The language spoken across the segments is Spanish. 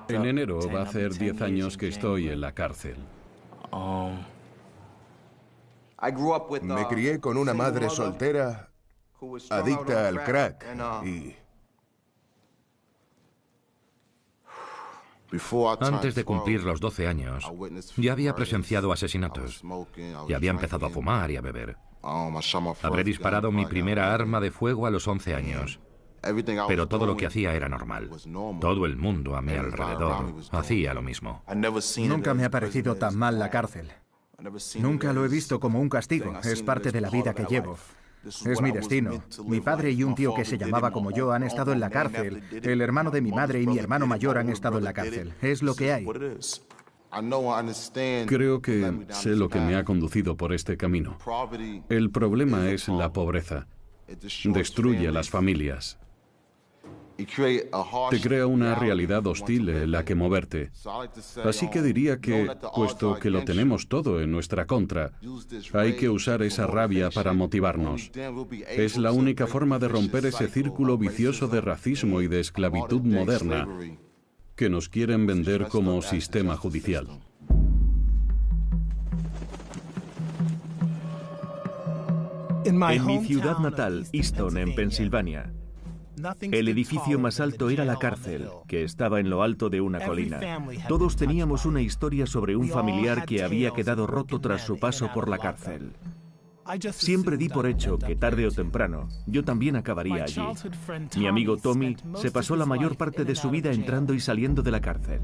En enero va a hacer 10 años que estoy en la cárcel. Me crié con una madre soltera, adicta al crack y... Antes de cumplir los 12 años, ya había presenciado asesinatos y había empezado a fumar y a beber. Habré disparado mi primera arma de fuego a los 11 años. Pero todo lo que hacía era normal. Todo el mundo a mi alrededor hacía lo mismo. Nunca me ha parecido tan mal la cárcel. Nunca lo he visto como un castigo. Es parte de la vida que llevo. Es mi destino. Mi padre y un tío que se llamaba como yo han estado en la cárcel. El hermano de mi madre y mi hermano mayor han estado en la cárcel. Es lo que hay. Creo que sé lo que me ha conducido por este camino. El problema es la pobreza. Destruye a las familias. Te crea una realidad hostil en la que moverte. Así que diría que, puesto que lo tenemos todo en nuestra contra, hay que usar esa rabia para motivarnos. Es la única forma de romper ese círculo vicioso de racismo y de esclavitud moderna que nos quieren vender como sistema judicial. En mi ciudad natal, Easton, en Pensilvania, el edificio más alto era la cárcel, que estaba en lo alto de una colina. Todos teníamos una historia sobre un familiar que había quedado roto tras su paso por la cárcel. Siempre di por hecho que tarde o temprano yo también acabaría allí. Mi amigo Tommy se pasó la mayor parte de su vida entrando y saliendo de la cárcel.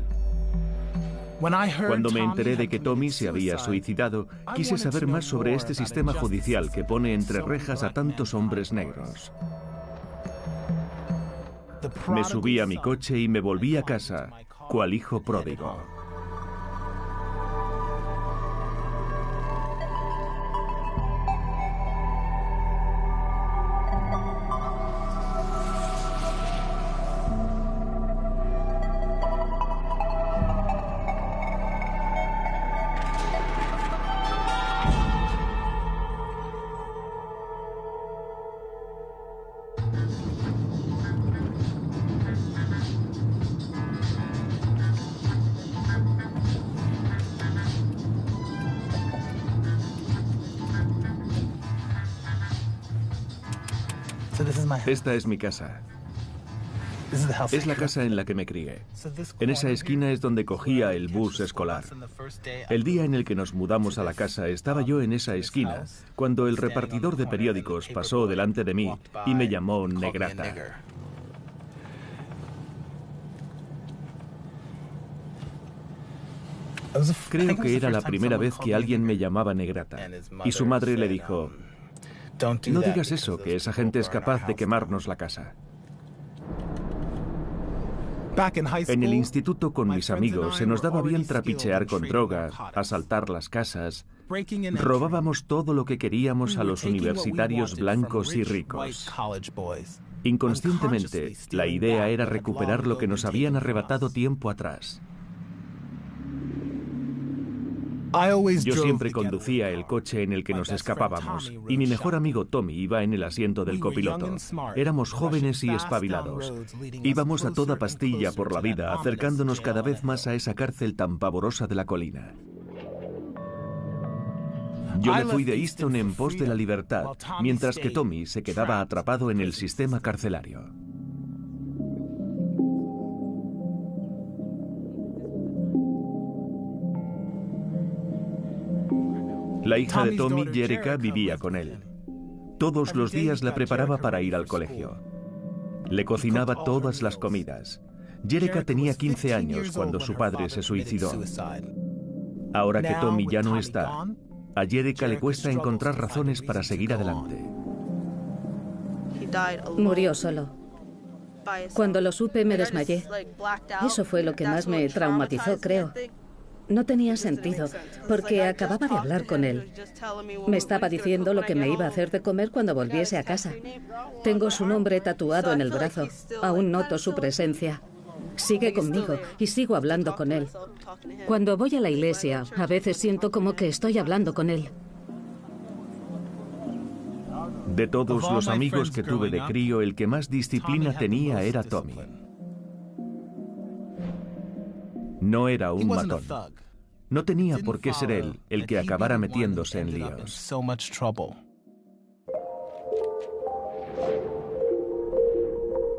Cuando me enteré de que Tommy se había suicidado, quise saber más sobre este sistema judicial que pone entre rejas a tantos hombres negros. Me subí a mi coche y me volví a casa, cual hijo pródigo. Esta es mi casa. Es la casa en la que me crié. En esa esquina es donde cogía el bus escolar. El día en el que nos mudamos a la casa estaba yo en esa esquina, cuando el repartidor de periódicos pasó delante de mí y me llamó negrata. Creo que era la primera vez que alguien me llamaba negrata, y su madre le dijo: "No digas eso, que esa gente es capaz de quemarnos la casa". En el instituto con mis amigos se nos daba bien trapichear con droga, asaltar las casas. Robábamos todo lo que queríamos a los universitarios blancos y ricos. Inconscientemente, la idea era recuperar lo que nos habían arrebatado tiempo atrás. Yo siempre conducía el coche en el que nos escapábamos, y mi mejor amigo Tommy iba en el asiento del copiloto. Éramos jóvenes y espabilados. Íbamos a toda pastilla por la vida, acercándonos cada vez más a esa cárcel tan pavorosa de la colina. Yo me fui de Easton en pos de la libertad, mientras que Tommy se quedaba atrapado en el sistema carcelario. La hija de Tommy, Jerica, vivía con él. Todos los días la preparaba para ir al colegio. Le cocinaba todas las comidas. Jerica tenía 15 años cuando su padre se suicidó. Ahora que Tommy ya no está, a Jerica le cuesta encontrar razones para seguir adelante. Murió solo. Cuando lo supe me desmayé. Eso fue lo que más me traumatizó, creo. No tenía sentido, porque acababa de hablar con él. Me estaba diciendo lo que me iba a hacer de comer cuando volviese a casa. Tengo su nombre tatuado en el brazo. Aún noto su presencia. Sigue conmigo y sigo hablando con él. Cuando voy a la iglesia, a veces siento como que estoy hablando con él. De todos los amigos que tuve de crío, el que más disciplina tenía era Tommy. No era un matón. No tenía por qué ser él el que acabara metiéndose en líos.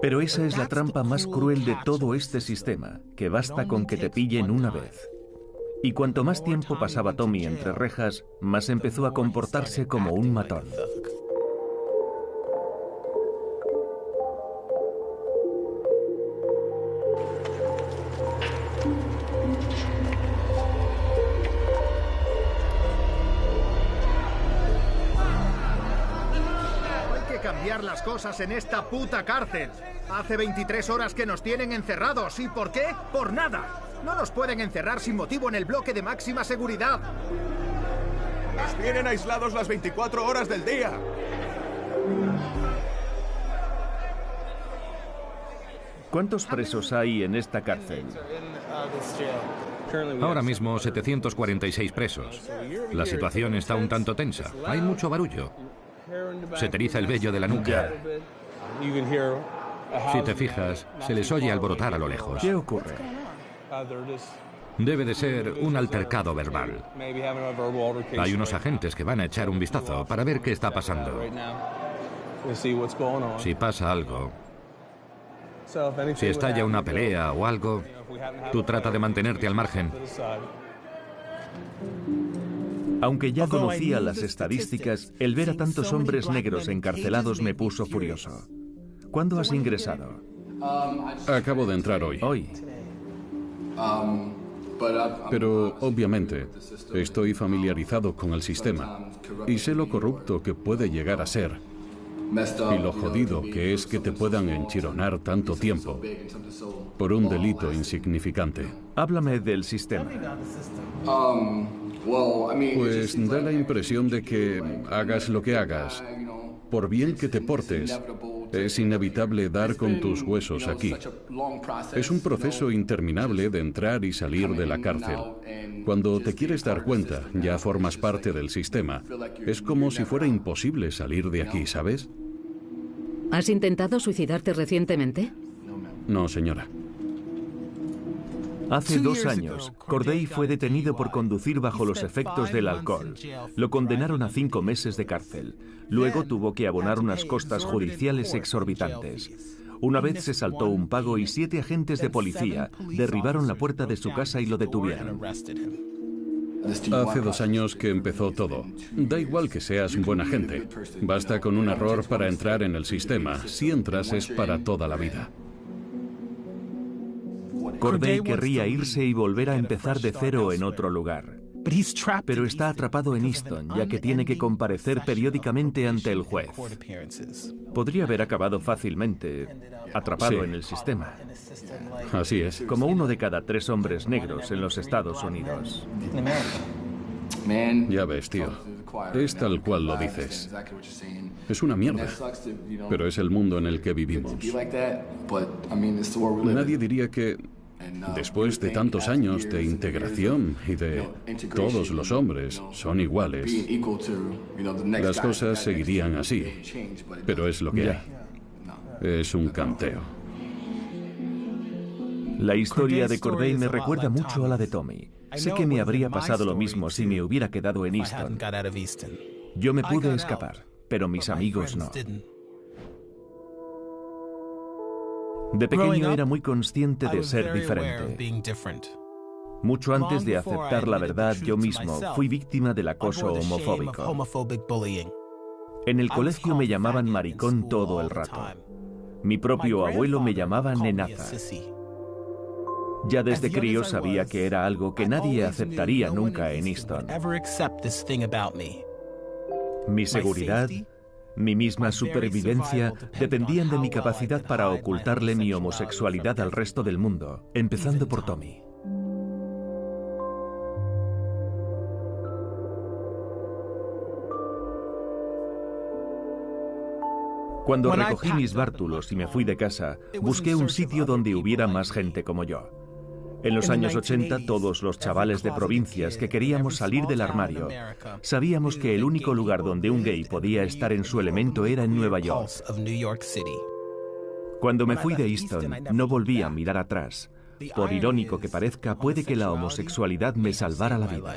Pero esa es la trampa más cruel de todo este sistema, que basta con que te pillen una vez. Y cuanto más tiempo pasaba Tommy entre rejas, más empezó a comportarse como un matón. Cambiar las cosas en esta puta cárcel. Hace 23 horas que nos tienen encerrados. ¿Y por qué? Por nada. No nos pueden encerrar sin motivo en el bloque de máxima seguridad. Nos tienen aislados las 24 horas del día. ¿Cuántos presos hay en esta cárcel? Ahora mismo 746 presos. La situación está un tanto tensa. Hay mucho barullo. Se te eriza el vello de la nuca. Si te fijas, se les oye alborotar a lo lejos. ¿Qué ocurre? Debe de ser un altercado verbal. Hay unos agentes que van a echar un vistazo para ver qué está pasando. Si pasa algo, si estalla una pelea o algo, tú trata de mantenerte al margen. Aunque ya conocía las estadísticas, el ver a tantos hombres negros encarcelados me puso furioso. ¿Cuándo has ingresado? Acabo de entrar hoy. Hoy. Pero, obviamente, estoy familiarizado con el sistema y sé lo corrupto que puede llegar a ser y lo jodido que es que te puedan enchironar tanto tiempo por un delito insignificante. Háblame del sistema. Pues da la impresión de que hagas lo que hagas, por bien que te portes, es inevitable dar con tus huesos aquí. Es un proceso interminable de entrar y salir de la cárcel. Cuando te quieres dar cuenta, ya formas parte del sistema. Es como si fuera imposible salir de aquí, ¿sabes? ¿Has intentado suicidarte recientemente? No, señora. Hace 2 años, Corday fue detenido por conducir bajo los efectos del alcohol. Lo condenaron a 5 meses de cárcel. Luego tuvo que abonar unas costas judiciales exorbitantes. Una vez se saltó un pago y 7 agentes de policía derribaron la puerta de su casa y lo detuvieron. Hace 2 años que empezó todo. Da igual que seas un buen agente. Basta con un error para entrar en el sistema. Si entras es para toda la vida. Corday querría irse y volver a empezar de cero en otro lugar. Pero está atrapado en Easton, ya que tiene que comparecer periódicamente ante el juez. Podría haber acabado fácilmente atrapado en el sistema. Así es. Como 1 de cada 3 hombres negros en los Estados Unidos. Ya ves, tío. Es tal cual lo dices. Es una mierda. Pero es el mundo en el que vivimos. Nadie diría que, después de tantos años de integración y de todos los hombres son iguales, las cosas seguirían así. Pero es lo que hay. Es un canteo. La historia de Corday me recuerda mucho a la de Tommy. Sé que me habría pasado lo mismo si me hubiera quedado en Easton. Yo me pude escapar, pero mis amigos no. De pequeño era muy consciente de ser diferente. Mucho antes de aceptar la verdad, yo mismo fui víctima del acoso homofóbico. En el colegio me llamaban maricón todo el rato. Mi propio abuelo me llamaba nenaza. Ya desde crío sabía que era algo que nadie aceptaría nunca en Easton. Mi seguridad, mi misma supervivencia dependían de mi capacidad para ocultarle mi homosexualidad al resto del mundo, empezando por Tommy. Cuando recogí mis bártulos y me fui de casa, busqué un sitio donde hubiera más gente como yo. En los años 80, todos los chavales de provincias que queríamos salir del armario, sabíamos que el único lugar donde un gay podía estar en su elemento era en Nueva York. Cuando me fui de Easton, no volví a mirar atrás. Por irónico que parezca, puede que la homosexualidad me salvara la vida.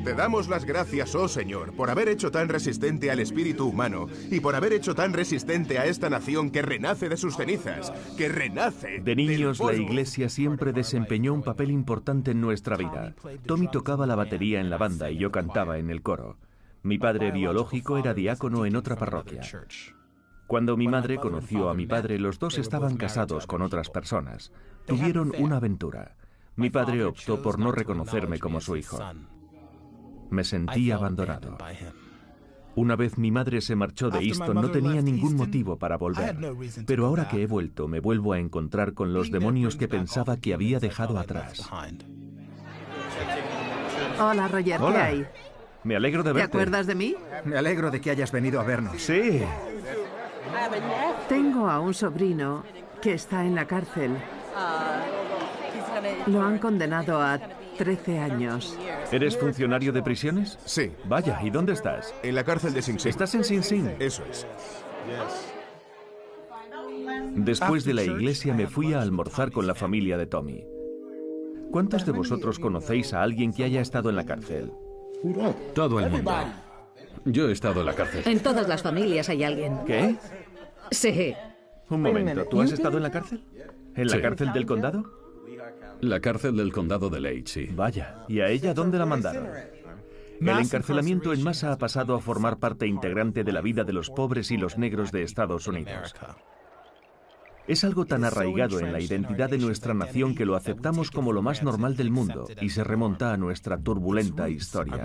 Te damos las gracias, oh Señor, por haber hecho tan resistente al espíritu humano y por haber hecho tan resistente a esta nación que renace de sus cenizas, que renace. De niños, la iglesia siempre desempeñó un papel importante en nuestra vida. Tommy tocaba la batería en la banda y yo cantaba en el coro. Mi padre biológico era diácono en otra parroquia. Cuando mi madre conoció a mi padre, los dos estaban casados con otras personas. Tuvieron una aventura. Mi padre optó por no reconocerme como su hijo. Me sentí abandonado. Una vez mi madre se marchó de Easton, no tenía ningún motivo para volver. Pero ahora que he vuelto, me vuelvo a encontrar con los demonios que pensaba que había dejado atrás. Hola, Roger, Hola. ¿qué hay? Me alegro de ¿Te verte. acuerdas de mí? Me alegro de que hayas venido a vernos. Sí. Tengo a un sobrino que está en la cárcel. Lo han condenado a 13 años. ¿Eres funcionario de prisiones? Sí, Vaya, ¿y dónde estás? en la cárcel de Sing Sing. ¿Estás en Sing Sing? Eso es. Después de la iglesia me fui a almorzar con la familia de Tommy. ¿Cuántos de vosotros conocéis a alguien que haya estado en la cárcel? Todo el mundo. Yo he estado en la cárcel. En todas las familias hay alguien. ¿Qué? Sí. Un momento, ¿tú has estado en la cárcel? ¿En la Sí. cárcel del condado? La cárcel del condado de Lake, sí. Vaya, ¿y a ella dónde la mandaron? El encarcelamiento en masa ha pasado a formar parte integrante de la vida de los pobres y los negros de Estados Unidos. Es algo tan arraigado en la identidad de nuestra nación que lo aceptamos como lo más normal del mundo y se remonta a nuestra turbulenta historia.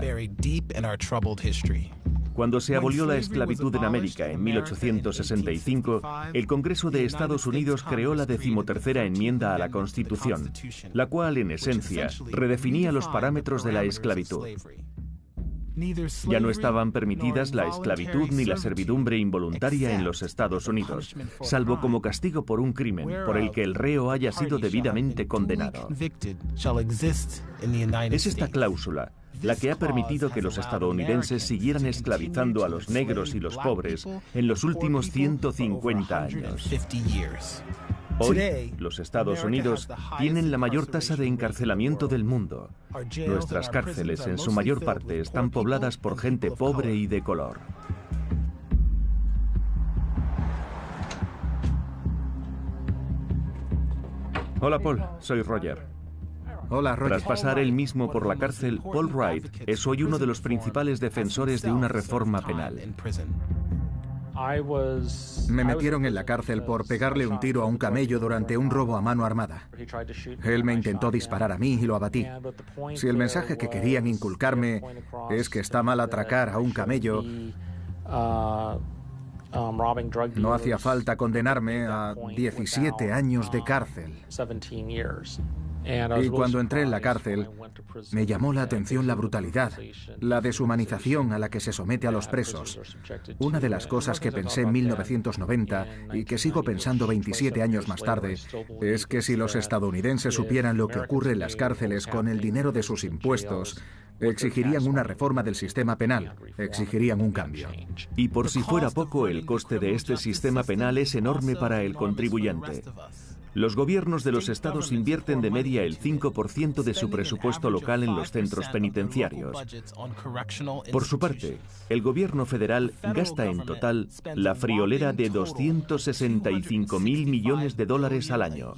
Cuando se abolió la esclavitud en América en 1865, el Congreso de Estados Unidos creó la 13ª enmienda a la Constitución, la cual, en esencia, redefinía los parámetros de la esclavitud. Ya no estaban permitidas la esclavitud ni la servidumbre involuntaria en los Estados Unidos, salvo como castigo por un crimen por el que el reo haya sido debidamente condenado. Es esta cláusula la que ha permitido que los estadounidenses siguieran esclavizando a los negros y los pobres en los últimos 150 años. Hoy, los Estados Unidos tienen la mayor tasa de encarcelamiento del mundo. Nuestras cárceles, en su mayor parte, están pobladas por gente pobre y de color. Hola, Paul. Soy Roger. Hola, Roger. Tras pasar él mismo por la cárcel, Paul Wright es hoy uno de los principales defensores de una reforma penal. Me metieron en la cárcel por pegarle un tiro a un camello durante un robo a mano armada. Él me intentó disparar a mí y lo abatí. Si el mensaje que querían inculcarme es que está mal atracar a un camello, no hacía falta condenarme a 17 años de cárcel. Y cuando entré en la cárcel, me llamó la atención la brutalidad, la deshumanización a la que se somete a los presos. Una de las cosas que pensé en 1990 y que sigo pensando 27 años más tarde es que si los estadounidenses supieran lo que ocurre en las cárceles con el dinero de sus impuestos, exigirían una reforma del sistema penal, exigirían un cambio. Y por si fuera poco, el coste de este sistema penal es enorme para el contribuyente. Los gobiernos de los estados invierten de media el 5% de su presupuesto local en los centros penitenciarios. Por su parte, el gobierno federal gasta en total la friolera de $265.000 millones al año,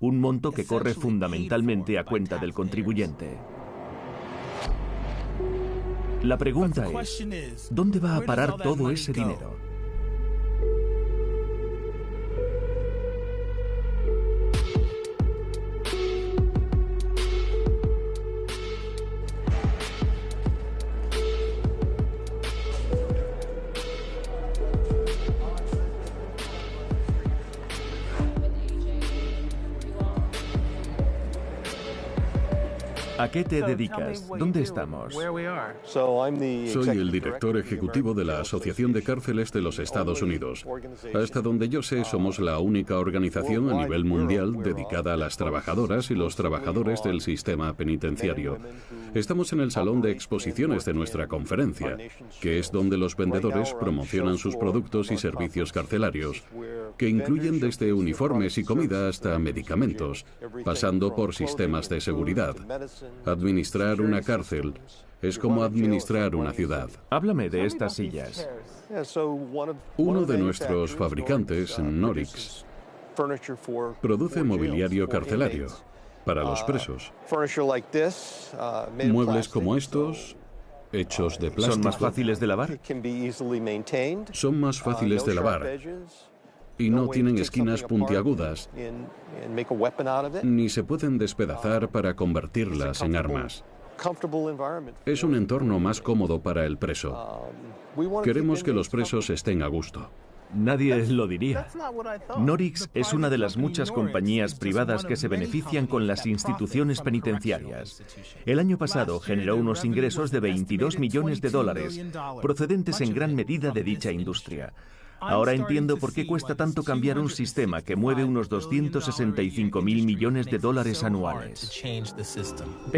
un monto que corre fundamentalmente a cuenta del contribuyente. La pregunta es, ¿dónde va a parar todo ese dinero? ¿A qué te dedicas? ¿Dónde estamos? Soy el director ejecutivo de la Asociación de Cárceles de los Estados Unidos. Hasta donde yo sé, somos la única organización a nivel mundial dedicada a las trabajadoras y los trabajadores del sistema penitenciario. Estamos en el salón de exposiciones de nuestra conferencia, que es donde los vendedores promocionan sus productos y servicios carcelarios, que incluyen desde uniformes y comida hasta medicamentos, pasando por sistemas de seguridad. Administrar una cárcel es como administrar una ciudad. Háblame de estas sillas. Uno de nuestros fabricantes, Norix, produce mobiliario carcelario para los presos. Muebles como estos, hechos de plástico. ¿Son más fáciles de lavar? Son más fáciles de lavar. Y no tienen esquinas puntiagudas, ni se pueden despedazar para convertirlas en armas. Es un entorno más cómodo para el preso. Queremos que los presos estén a gusto. Nadie lo diría. Norix es una de las muchas compañías privadas que se benefician con las instituciones penitenciarias. El año pasado generó unos ingresos de $22 millones, procedentes en gran medida de dicha industria. Ahora entiendo por qué cuesta tanto cambiar un sistema que mueve unos $265 mil millones anuales.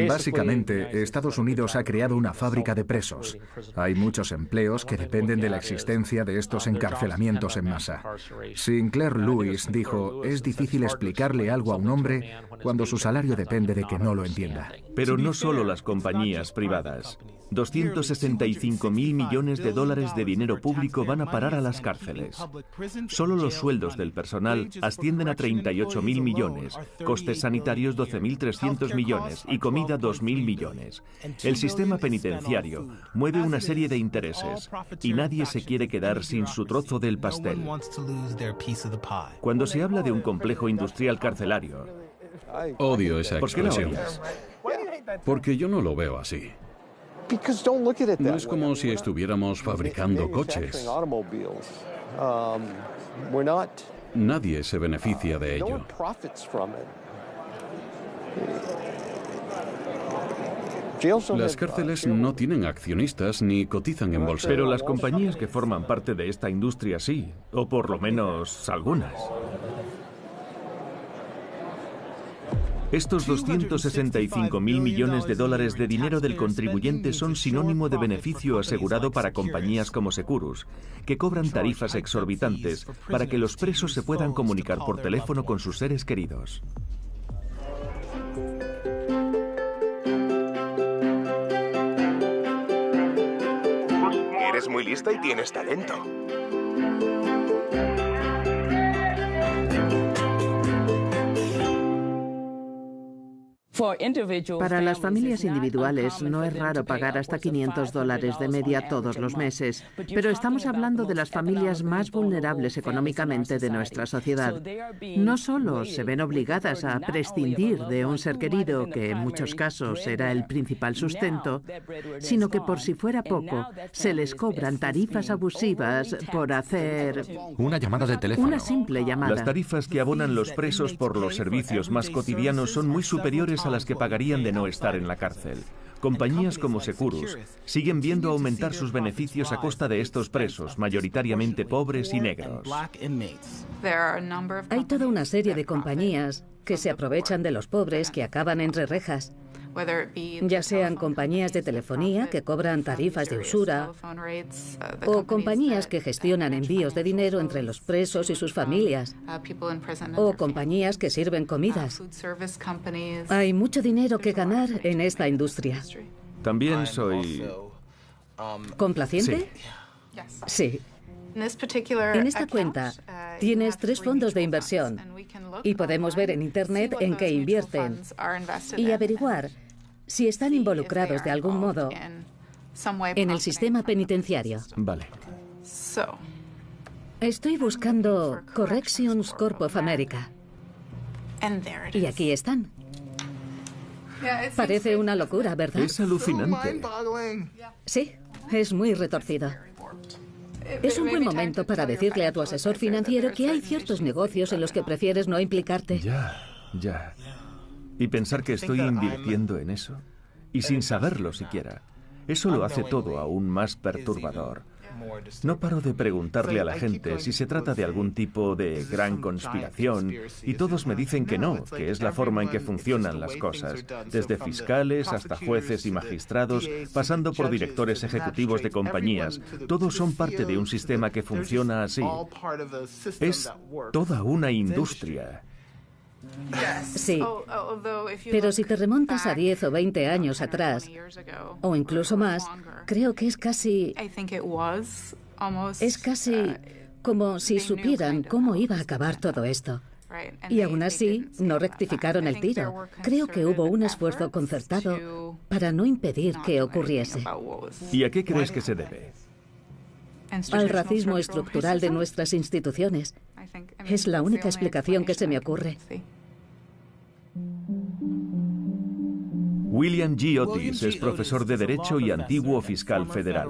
Básicamente, Estados Unidos ha creado una fábrica de presos. Hay muchos empleos que dependen de la existencia de estos encarcelamientos en masa. Sinclair Lewis dijo, es difícil explicarle algo a un hombre cuando su salario depende de que no lo entienda. Pero no solo las compañías privadas. 265 mil millones de dinero público van a parar a las cárceles. Solo los sueldos del personal ascienden a 38 mil millones, costes sanitarios 12.300 millones y comida 2.000 millones. El sistema penitenciario mueve una serie de intereses y nadie se quiere quedar sin su trozo del pastel. Cuando se habla de un complejo industrial carcelario, odio esa ¿por qué la expresión. odias? Porque yo no lo veo así. No es como si estuviéramos fabricando coches. Nadie se beneficia de ello. Las cárceles no tienen accionistas ni cotizan en bolsa. Pero las compañías que forman parte de esta industria sí, o por lo menos algunas. Estos 265 mil millones de dinero del contribuyente son sinónimo de beneficio asegurado para compañías como Securus, que cobran tarifas exorbitantes para que los presos se puedan comunicar por teléfono con sus seres queridos. Eres muy lista y tienes talento. Para las familias individuales no es raro pagar hasta $500 de media todos los meses, pero estamos hablando de las familias más vulnerables económicamente de nuestra sociedad. No solo se ven obligadas a prescindir de un ser querido, que en muchos casos era el principal sustento, sino que por si fuera poco, se les cobran tarifas abusivas por hacer una llamada de teléfono. Una simple llamada. Las tarifas que abonan los presos por los servicios más cotidianos son muy superiores a las que pagarían de no estar en la cárcel. Compañías como Securus siguen viendo aumentar sus beneficios a costa de estos presos, mayoritariamente pobres y negros. Hay toda una serie de compañías que se aprovechan de los pobres que acaban entre rejas. Ya sean compañías de telefonía que cobran tarifas de usura o compañías que gestionan envíos de dinero entre los presos y sus familias o compañías que sirven comidas. Hay mucho dinero que ganar en esta industria. También soy... ¿Complaciente? Sí. En esta cuenta tienes 3 fondos de inversión y podemos ver en Internet en qué invierten y averiguar si están involucrados de algún modo en el sistema penitenciario. Vale. Estoy buscando Corrections Corp of America. Y aquí están. Parece una locura, ¿verdad? Es alucinante. Sí, es muy retorcido. Es un buen momento para decirle a tu asesor financiero que hay ciertos negocios en los que prefieres no implicarte. Ya. Y pensar que estoy invirtiendo en eso, y sin saberlo siquiera, eso lo hace todo aún más perturbador. No paro de preguntarle a la gente si se trata de algún tipo de gran conspiración, y todos me dicen que no, que es la forma en que funcionan las cosas, desde fiscales hasta jueces y magistrados, pasando por directores ejecutivos de compañías. Todos son parte de un sistema que funciona así. Es toda una industria. Sí, pero si te remontas a 10 o 20 años atrás, o incluso más, creo que es casi como si supieran cómo iba a acabar todo esto. Y aún así, no rectificaron el tiro. Creo que hubo un esfuerzo concertado para no impedir que ocurriese. ¿Y a qué crees que se debe? Al racismo estructural de nuestras instituciones. Es la única explicación que se me ocurre. William G. Otis es profesor de Derecho y antiguo fiscal federal.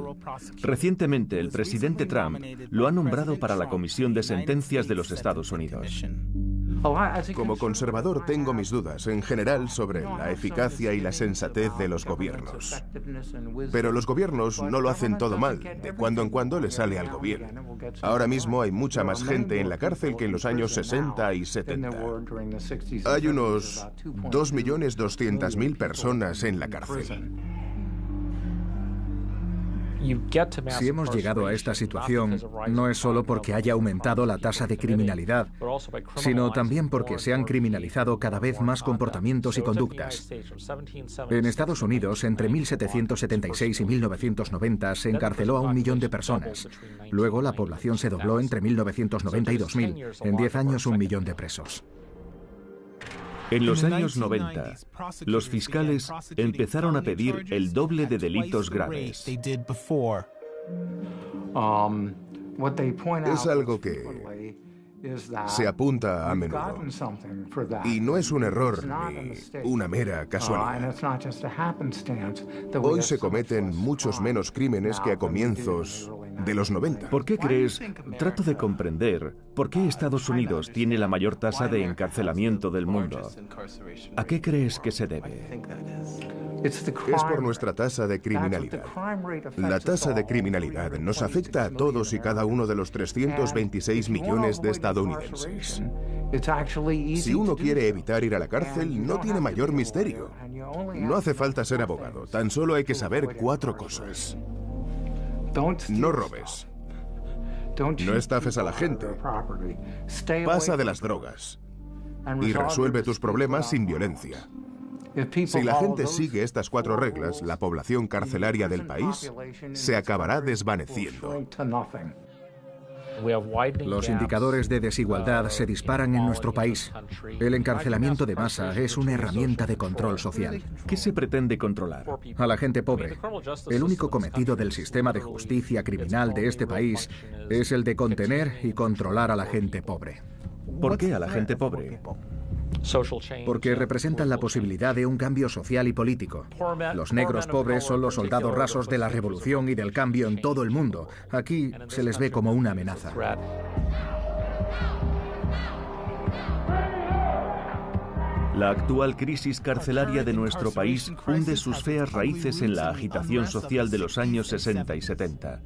Recientemente, el presidente Trump lo ha nombrado para la Comisión de Sentencias de los Estados Unidos. Como conservador tengo mis dudas, en general, sobre la eficacia y la sensatez de los gobiernos. Pero los gobiernos no lo hacen todo mal, de cuando en cuando les sale algo bien. Ahora mismo hay mucha más gente en la cárcel que en los años 60 y 70. Hay unos 2.200.000 personas en la cárcel. Si hemos llegado a esta situación, no es solo porque haya aumentado la tasa de criminalidad, sino también porque se han criminalizado cada vez más comportamientos y conductas. En Estados Unidos, entre 1776 y 1990, se encarceló a 1 millón de personas. Luego, la población se dobló entre 1990 y 2000. En 10 años, 1 millón de presos. En los años 90, los fiscales empezaron a pedir el doble de delitos graves. Es algo que se apunta a menudo. Y no es un error ni una mera casualidad. Hoy se cometen muchos menos crímenes que a comienzos de los 90. ¿Por qué crees? Trato de comprender por qué Estados Unidos tiene la mayor tasa de encarcelamiento del mundo. ¿A qué crees que se debe? Es por nuestra tasa de criminalidad. La tasa de criminalidad nos afecta a todos y cada uno de los 326 millones de estadounidenses. Si uno quiere evitar ir a la cárcel, no tiene mayor misterio. No hace falta ser abogado, tan solo hay que saber 4 cosas. No robes. No estafes a la gente. Pasa de las drogas. Y resuelve tus problemas sin violencia. Si la gente sigue estas 4 reglas, la población carcelaria del país se acabará desvaneciendo. Los indicadores de desigualdad se disparan en nuestro país. El encarcelamiento de masa es una herramienta de control social. ¿Qué se pretende controlar? A la gente pobre. El único cometido del sistema de justicia criminal de este país es el de contener y controlar a la gente pobre. ¿Por qué a la gente pobre? Porque representan la posibilidad de un cambio social y político. Los negros pobres son los soldados rasos de la revolución y del cambio en todo el mundo. Aquí se les ve como una amenaza. La actual crisis carcelaria de nuestro país hunde sus feas raíces en la agitación social de los años 60 y 70.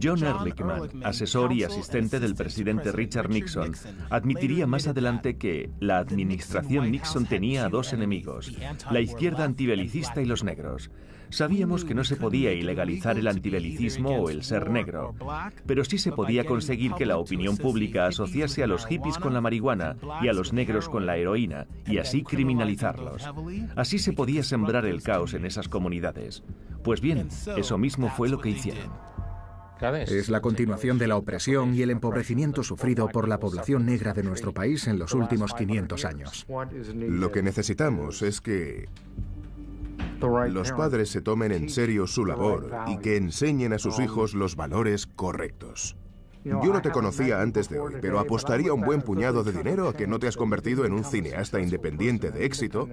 John Ehrlichman, asesor y asistente del presidente Richard Nixon, admitiría más adelante que la administración Nixon tenía a 2 enemigos, la izquierda antibelicista y los negros. Sabíamos que no se podía ilegalizar el antibelicismo o el ser negro, pero sí se podía conseguir que la opinión pública asociase a los hippies con la marihuana y a los negros con la heroína, y así criminalizarlos. Así se podía sembrar el caos en esas comunidades. Pues bien, eso mismo fue lo que hicieron. Es la continuación de la opresión y el empobrecimiento sufrido por la población negra de nuestro país en los últimos 500 años. Lo que necesitamos es que los padres se tomen en serio su labor y que enseñen a sus hijos los valores correctos. Yo no te conocía antes de hoy, pero apostaría un buen puñado de dinero a que no te has convertido en un cineasta independiente de éxito,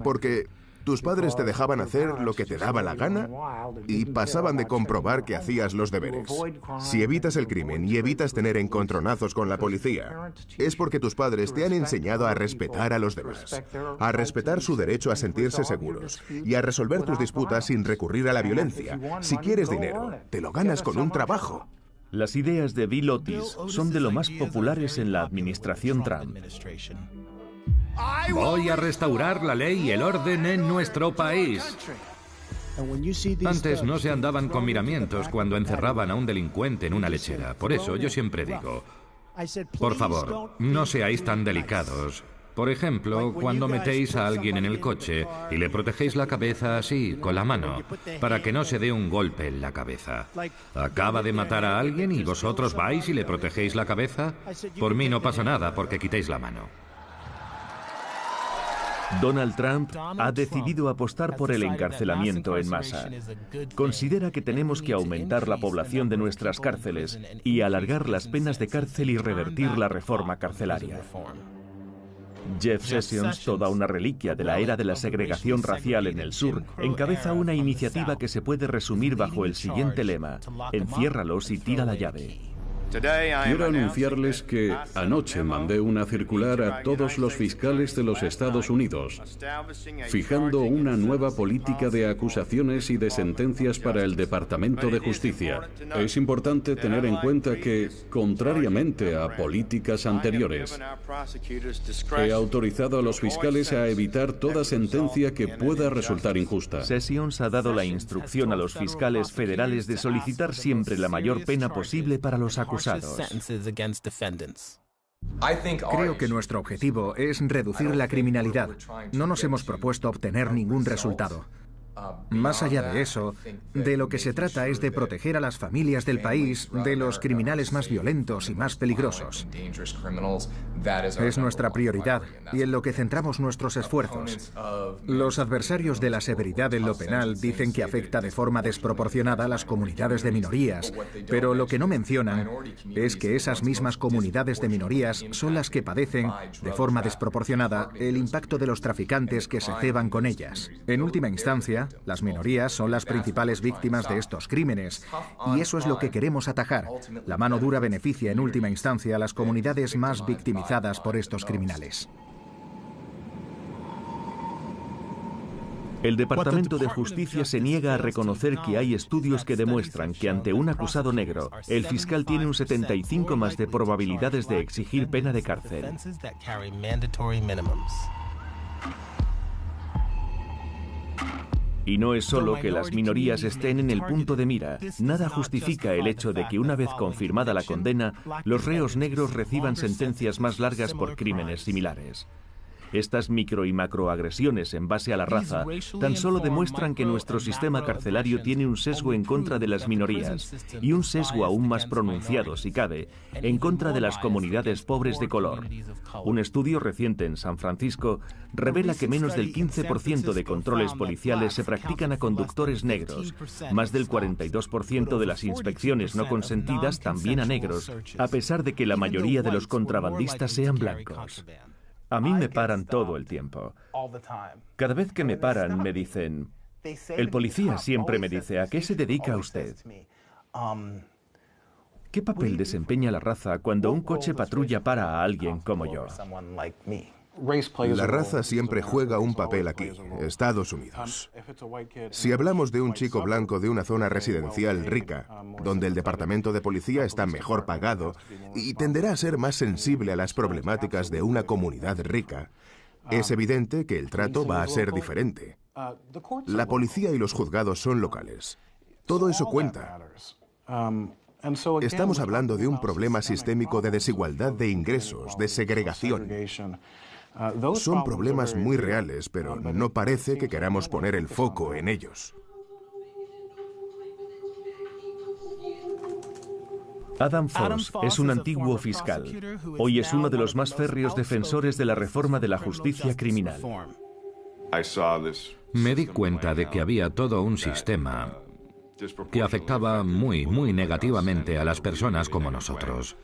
porque Tus padres te dejaban hacer lo que te daba la gana y pasaban de comprobar que hacías los deberes. Si evitas el crimen y evitas tener encontronazos con la policía, es porque tus padres te han enseñado a respetar a los demás, a respetar su derecho a sentirse seguros y a resolver tus disputas sin recurrir a la violencia. Si quieres dinero, te lo ganas con un trabajo. Las ideas de Bill Otis son de lo más populares en la administración Trump. Voy a restaurar la ley y el orden en nuestro país. Antes no se andaban con miramientos cuando encerraban a un delincuente en una lechera. Por eso yo siempre digo, por favor, no seáis tan delicados. Por ejemplo, cuando metéis a alguien en el coche y le protegéis la cabeza así, con la mano, para que no se dé un golpe en la cabeza. Acaba de matar a alguien y vosotros vais y le protegéis la cabeza. Por mí no pasa nada porque quitéis la mano. Donald Trump ha decidido apostar por el encarcelamiento en masa. Considera que tenemos que aumentar la población de nuestras cárceles y alargar las penas de cárcel y revertir la reforma carcelaria. Jeff Sessions, toda una reliquia de la era de la segregación racial en el sur, encabeza una iniciativa que se puede resumir bajo el siguiente lema: enciérralos y tira la llave. Quiero anunciarles que anoche mandé una circular a todos los fiscales de los Estados Unidos, fijando una nueva política de acusaciones y de sentencias para el Departamento de Justicia. Es importante tener en cuenta que, contrariamente a políticas anteriores, he autorizado a los fiscales a evitar toda sentencia que pueda resultar injusta. Sessions ha dado la instrucción a los fiscales federales de solicitar siempre la mayor pena posible para los acusados. Creo que nuestro objetivo es reducir la criminalidad. No nos hemos propuesto obtener ningún resultado. Más allá de eso, de lo que se trata es de proteger a las familias del país de los criminales más violentos y más peligrosos. Es nuestra prioridad y en lo que centramos nuestros esfuerzos. Los adversarios de la severidad en lo penal dicen que afecta de forma desproporcionada a las comunidades de minorías, pero lo que no mencionan es que esas mismas comunidades de minorías son las que padecen de forma desproporcionada el impacto de los traficantes que se ceban con ellas. En última instancia, las minorías son las principales víctimas de estos crímenes, y eso es lo que queremos atajar. La mano dura beneficia en última instancia a las comunidades más victimizadas por estos criminales. El Departamento de Justicia se niega a reconocer que hay estudios que demuestran que ante un acusado negro, el fiscal tiene un 75 más de probabilidades de exigir pena de cárcel. Y no es solo que las minorías estén en el punto de mira. Nada justifica el hecho de que una vez confirmada la condena, los reos negros reciban sentencias más largas por crímenes similares. Estas micro y macroagresiones en base a la raza tan solo demuestran que nuestro sistema carcelario tiene un sesgo en contra de las minorías y un sesgo aún más pronunciado, si cabe, en contra de las comunidades pobres de color. Un estudio reciente en San Francisco revela que menos del 15% de controles policiales se practican a conductores negros, más del 42% de las inspecciones no consentidas también a negros, a pesar de que la mayoría de los contrabandistas sean blancos. A mí me paran todo el tiempo. Cada vez que me paran me dicen, el policía siempre me dice, ¿a qué se dedica usted? ¿Qué papel desempeña la raza cuando un coche patrulla para a alguien como yo? La raza siempre juega un papel aquí, Estados Unidos. Si hablamos de un chico blanco de una zona residencial rica, donde el departamento de policía está mejor pagado y tenderá a ser más sensible a las problemáticas de una comunidad rica, es evidente que el trato va a ser diferente. La policía y los juzgados son locales. Todo eso cuenta. Estamos hablando de un problema sistémico de desigualdad de ingresos, de segregación. Son problemas muy reales, pero no parece que queramos poner el foco en ellos. Adam Foss es un antiguo fiscal. Hoy es uno de los más férreos defensores de la reforma de la justicia criminal. Me di cuenta de que había todo un sistema que afectaba muy negativamente a las personas como nosotros.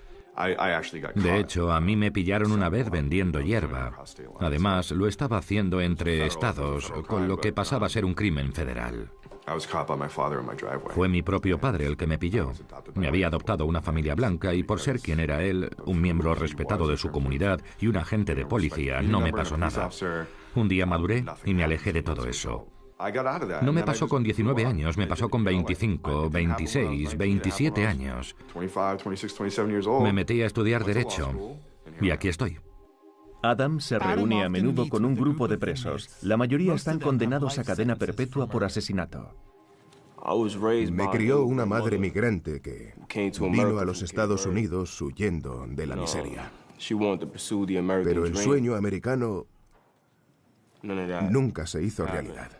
De hecho, a mí me pillaron una vez vendiendo hierba. Además, lo estaba haciendo entre estados, con lo que pasaba a ser un crimen federal. Fue mi propio padre el que me pilló. Me había adoptado una familia blanca y por ser quien era él, un miembro respetado de su comunidad y un agente de policía, no me pasó nada. Un día maduré y me alejé de todo eso. No me pasó con 19 años, me pasó con 25, 26, 27 años. Me metí a estudiar Derecho y aquí estoy. Adam se reúne a menudo con un grupo de presos. La mayoría están condenados a cadena perpetua por asesinato. Me crió una madre migrante que vino a los Estados Unidos huyendo de la miseria. Pero el sueño americano nunca se hizo realidad.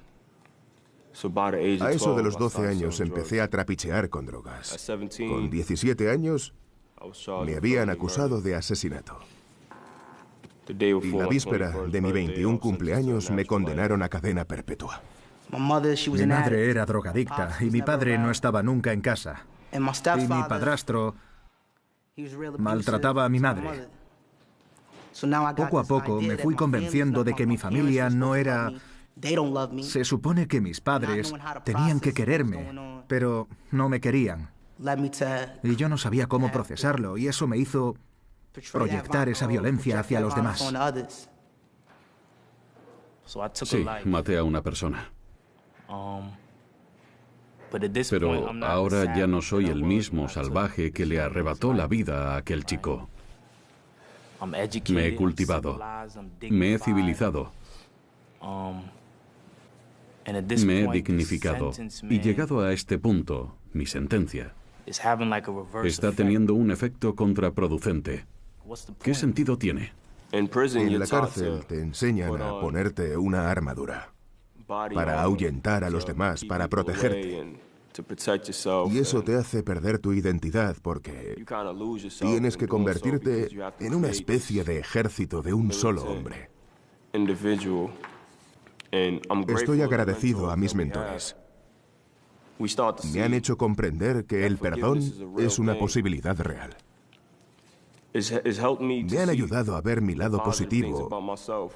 A eso de los 12 años empecé a trapichear con drogas. Con 17 años me habían acusado de asesinato. Y la víspera de mi 21 cumpleaños me condenaron a cadena perpetua. Mi madre era drogadicta y mi padre no estaba nunca en casa. Y mi padrastro maltrataba a mi madre. Poco a poco me fui convenciendo de que mi familia no era... Se supone que mis padres tenían que quererme, pero no me querían. Y yo no sabía cómo procesarlo, y eso me hizo proyectar esa violencia hacia los demás. Sí, maté a una persona. Pero ahora ya no soy el mismo salvaje que le arrebató la vida a aquel chico. Me he cultivado, me he civilizado, me he dignificado. Y llegado a este punto, mi sentencia está teniendo un efecto contraproducente. ¿Qué sentido tiene? En la cárcel te enseñan a ponerte una armadura para ahuyentar a los demás, para protegerte. Y eso te hace perder tu identidad porque tienes que convertirte en una especie de ejército de un solo hombre. Estoy agradecido a mis mentores. Me han hecho comprender que el perdón es una posibilidad real. Me han ayudado a ver mi lado positivo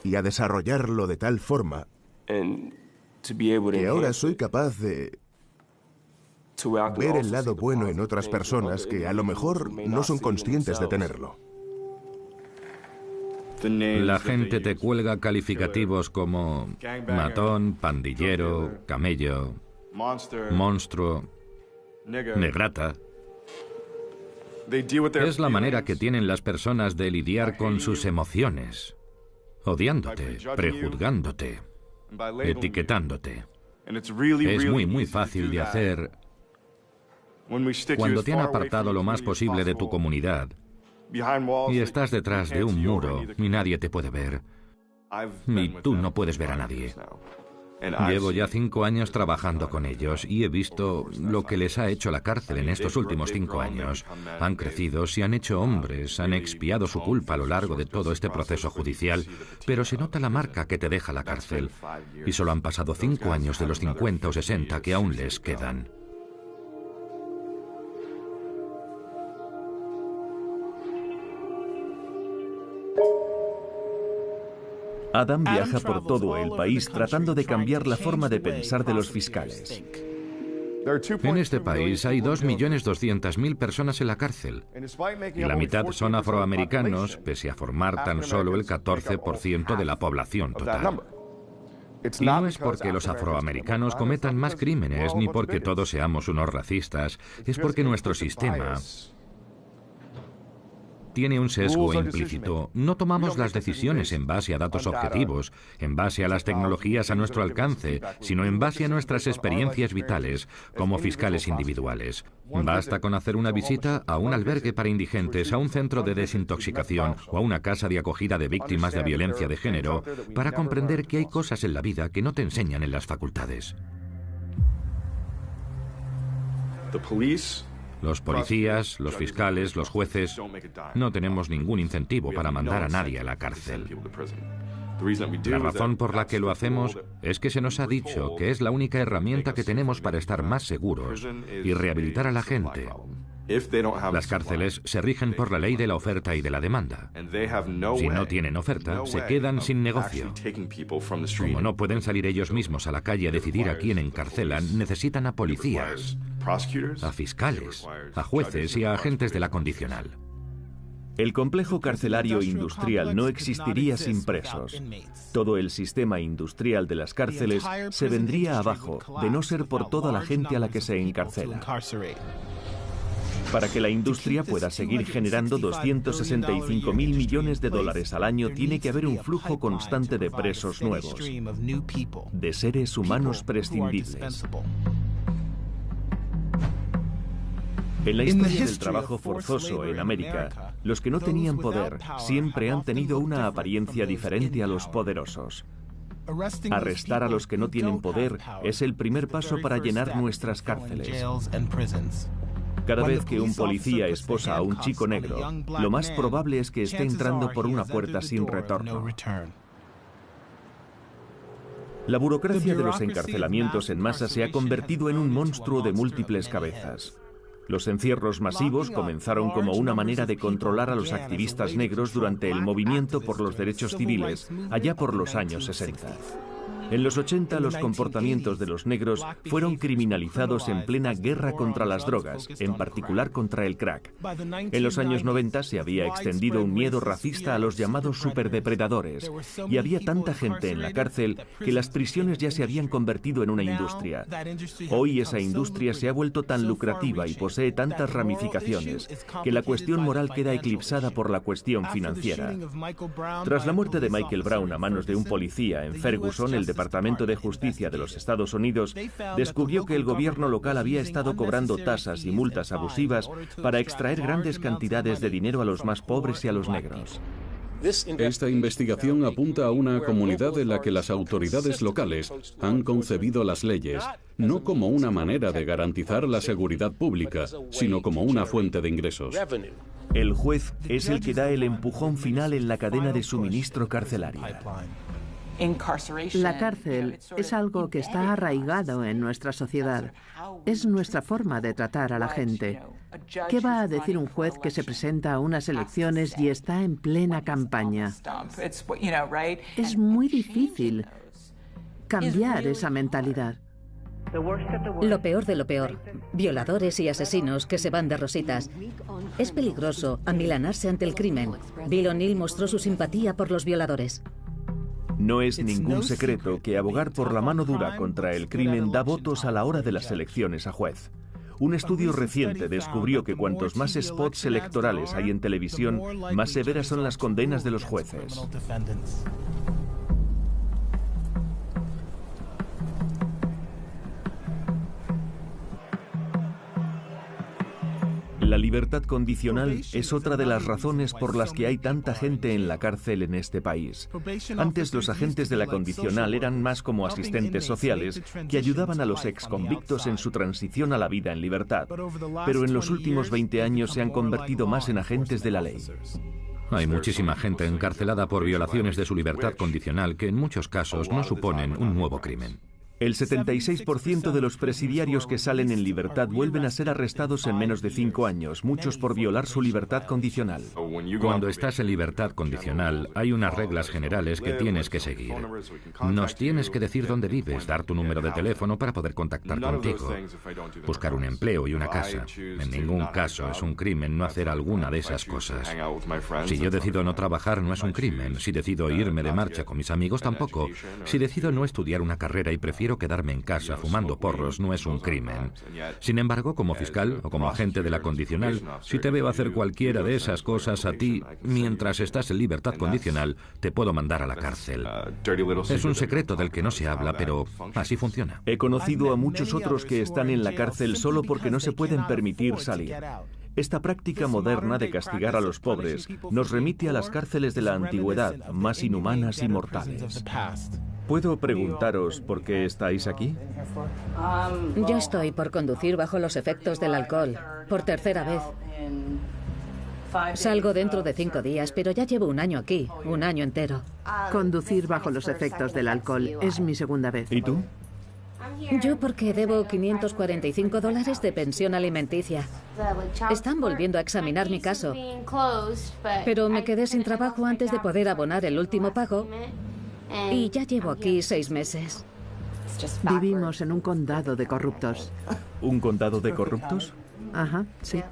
y a desarrollarlo de tal forma que ahora soy capaz de ver el lado bueno en otras personas que a lo mejor no son conscientes de tenerlo. La gente te cuelga calificativos como matón, pandillero, camello, monstruo, negrata. Es la manera que tienen las personas de lidiar con sus emociones, odiándote, prejuzgándote, etiquetándote. Es muy fácil de hacer cuando te han apartado lo más posible de tu comunidad y estás detrás de un muro y nadie te puede ver, ni tú no puedes ver a nadie. Llevo ya 5 años trabajando con ellos y he visto lo que les ha hecho la cárcel en estos últimos 5 años. Han crecido, se han hecho hombres, han expiado su culpa a lo largo de todo este proceso judicial, pero se nota la marca que te deja la cárcel. Y solo han pasado 5 años de los 50 o 60 que aún les quedan. Adam viaja por todo el país tratando de cambiar la forma de pensar de los fiscales. En este país hay 2.200.000 personas en la cárcel y la mitad son afroamericanos, pese a formar tan solo el 14% de la población total. Y no es porque los afroamericanos cometan más crímenes ni porque todos seamos unos racistas, es porque nuestro sistema tiene un sesgo implícito. No tomamos las decisiones en base a datos objetivos, en base a las tecnologías a nuestro alcance, sino en base a nuestras experiencias vitales como fiscales individuales. Basta con hacer una visita a un albergue para indigentes, a un centro de desintoxicación o a una casa de acogida de víctimas de violencia de género para comprender que hay cosas en la vida que no te enseñan en las facultades. Los policías, los fiscales, los jueces, no tenemos ningún incentivo para mandar a nadie a la cárcel. La razón por la que lo hacemos es que se nos ha dicho que es la única herramienta que tenemos para estar más seguros y rehabilitar a la gente, Las cárceles se rigen por la ley de la oferta y de la demanda. Si no tienen oferta, se quedan sin negocio. Como no pueden salir ellos mismos a la calle a decidir a quién encarcelan, necesitan a policías, a fiscales, a jueces y a agentes de la condicional. El complejo carcelario industrial no existiría sin presos. Todo el sistema industrial de las cárceles se vendría abajo, de no ser por toda la gente a la que se encarcela. Para que la industria pueda seguir generando 265.000 millones de dólares al año, tiene que haber un flujo constante de presos nuevos, de seres humanos prescindibles. En la historia del trabajo forzoso en América, los que no tenían poder siempre han tenido una apariencia diferente a los poderosos. Arrestar a los que no tienen poder es el primer paso para llenar nuestras cárceles. Cada vez que un policía esposa a un chico negro, lo más probable es que esté entrando por una puerta sin retorno. La burocracia de los encarcelamientos en masa se ha convertido en un monstruo de múltiples cabezas. Los encierros masivos comenzaron como una manera de controlar a los activistas negros durante el movimiento por los derechos civiles, allá por los años 60. En los 80 los comportamientos de los negros fueron criminalizados en plena guerra contra las drogas, en particular contra el crack. En los años 90 se había extendido un miedo racista a los llamados superdepredadores, y había tanta gente en la cárcel que las prisiones ya se habían convertido en una industria. Hoy esa industria se ha vuelto tan lucrativa y posee tantas ramificaciones que la cuestión moral queda eclipsada por la cuestión financiera. Tras la muerte de Michael Brown a manos de un policía en Ferguson, el Departamento de Justicia de los Estados Unidos descubrió que el gobierno local había estado cobrando tasas y multas abusivas para extraer grandes cantidades de dinero a los más pobres y a los negros. Esta investigación apunta a una comunidad en la que las autoridades locales han concebido las leyes no como una manera de garantizar la seguridad pública, sino como una fuente de ingresos. El juez es el que da el empujón final en la cadena de suministro carcelaria. La cárcel es algo que está arraigado en nuestra sociedad. Es nuestra forma de tratar a la gente. ¿Qué va a decir un juez que se presenta a unas elecciones y está en plena campaña? Es muy difícil cambiar esa mentalidad. Lo peor de lo peor, violadores y asesinos que se van de rositas. Es peligroso amilanarse ante el crimen. Bill O'Neill mostró su simpatía por los violadores. No es ningún secreto que abogar por la mano dura contra el crimen da votos a la hora de las elecciones a juez. Un estudio reciente descubrió que cuantos más spots electorales hay en televisión, más severas son las condenas de los jueces. La libertad condicional es otra de las razones por las que hay tanta gente en la cárcel en este país. Antes los agentes de la condicional eran más como asistentes sociales que ayudaban a los exconvictos en su transición a la vida en libertad, pero en los últimos 20 años se han convertido más en agentes de la ley. Hay muchísima gente encarcelada por violaciones de su libertad condicional que en muchos casos no suponen un nuevo crimen. El 76% de los presidiarios que salen en libertad vuelven a ser arrestados en menos de 5 años, muchos por violar su libertad condicional. Cuando estás en libertad condicional, hay unas reglas generales que tienes que seguir. Nos tienes que decir dónde vives, dar tu número de teléfono para poder contactar contigo, buscar un empleo y una casa. En ningún caso es un crimen no hacer alguna de esas cosas. Si yo decido no trabajar, no es un crimen. Si decido irme de marcha con mis amigos, tampoco. Si decido no estudiar una carrera y prefiero quedarme en casa fumando porros, no es un crimen. Sin embargo, como fiscal o como agente de la condicional, si te veo hacer cualquiera de esas cosas a ti, mientras estás en libertad condicional, te puedo mandar a la cárcel. Es un secreto del que no se habla, pero así funciona. He conocido a muchos otros que están en la cárcel solo porque no se pueden permitir salir. Esta práctica moderna de castigar a los pobres nos remite a las cárceles de la antigüedad, más inhumanas y mortales. ¿Puedo preguntaros por qué estáis aquí? Yo estoy por conducir bajo los efectos del alcohol, por tercera vez. Salgo dentro de 5 días, pero ya llevo un año aquí, un año entero. Conducir bajo los efectos del alcohol es mi segunda vez. ¿Y tú? Yo porque debo $545 de pensión alimenticia. Están volviendo a examinar mi caso. Pero me quedé sin trabajo antes de poder abonar el último pago y ya llevo aquí 6 meses. Vivimos en un condado de corruptos. ¿Un condado de corruptos? Ajá, sí.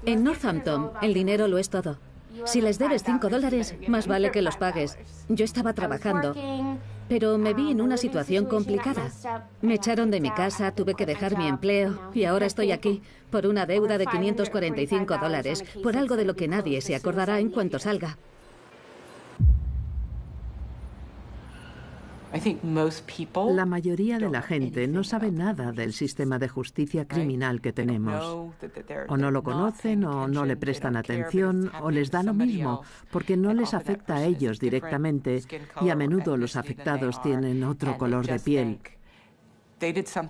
En Northampton, el dinero lo es todo. Si les debes $5, más vale que los pagues. Yo estaba trabajando, pero me vi en una situación complicada. Me echaron de mi casa, tuve que dejar mi empleo y ahora estoy aquí por una deuda de $545, por algo de lo que nadie se acordará en cuanto salga. La mayoría de la gente no sabe nada del sistema de justicia criminal que tenemos. O no lo conocen, o no le prestan atención, o les da lo mismo, porque no les afecta a ellos directamente, y a menudo los afectados tienen otro color de piel.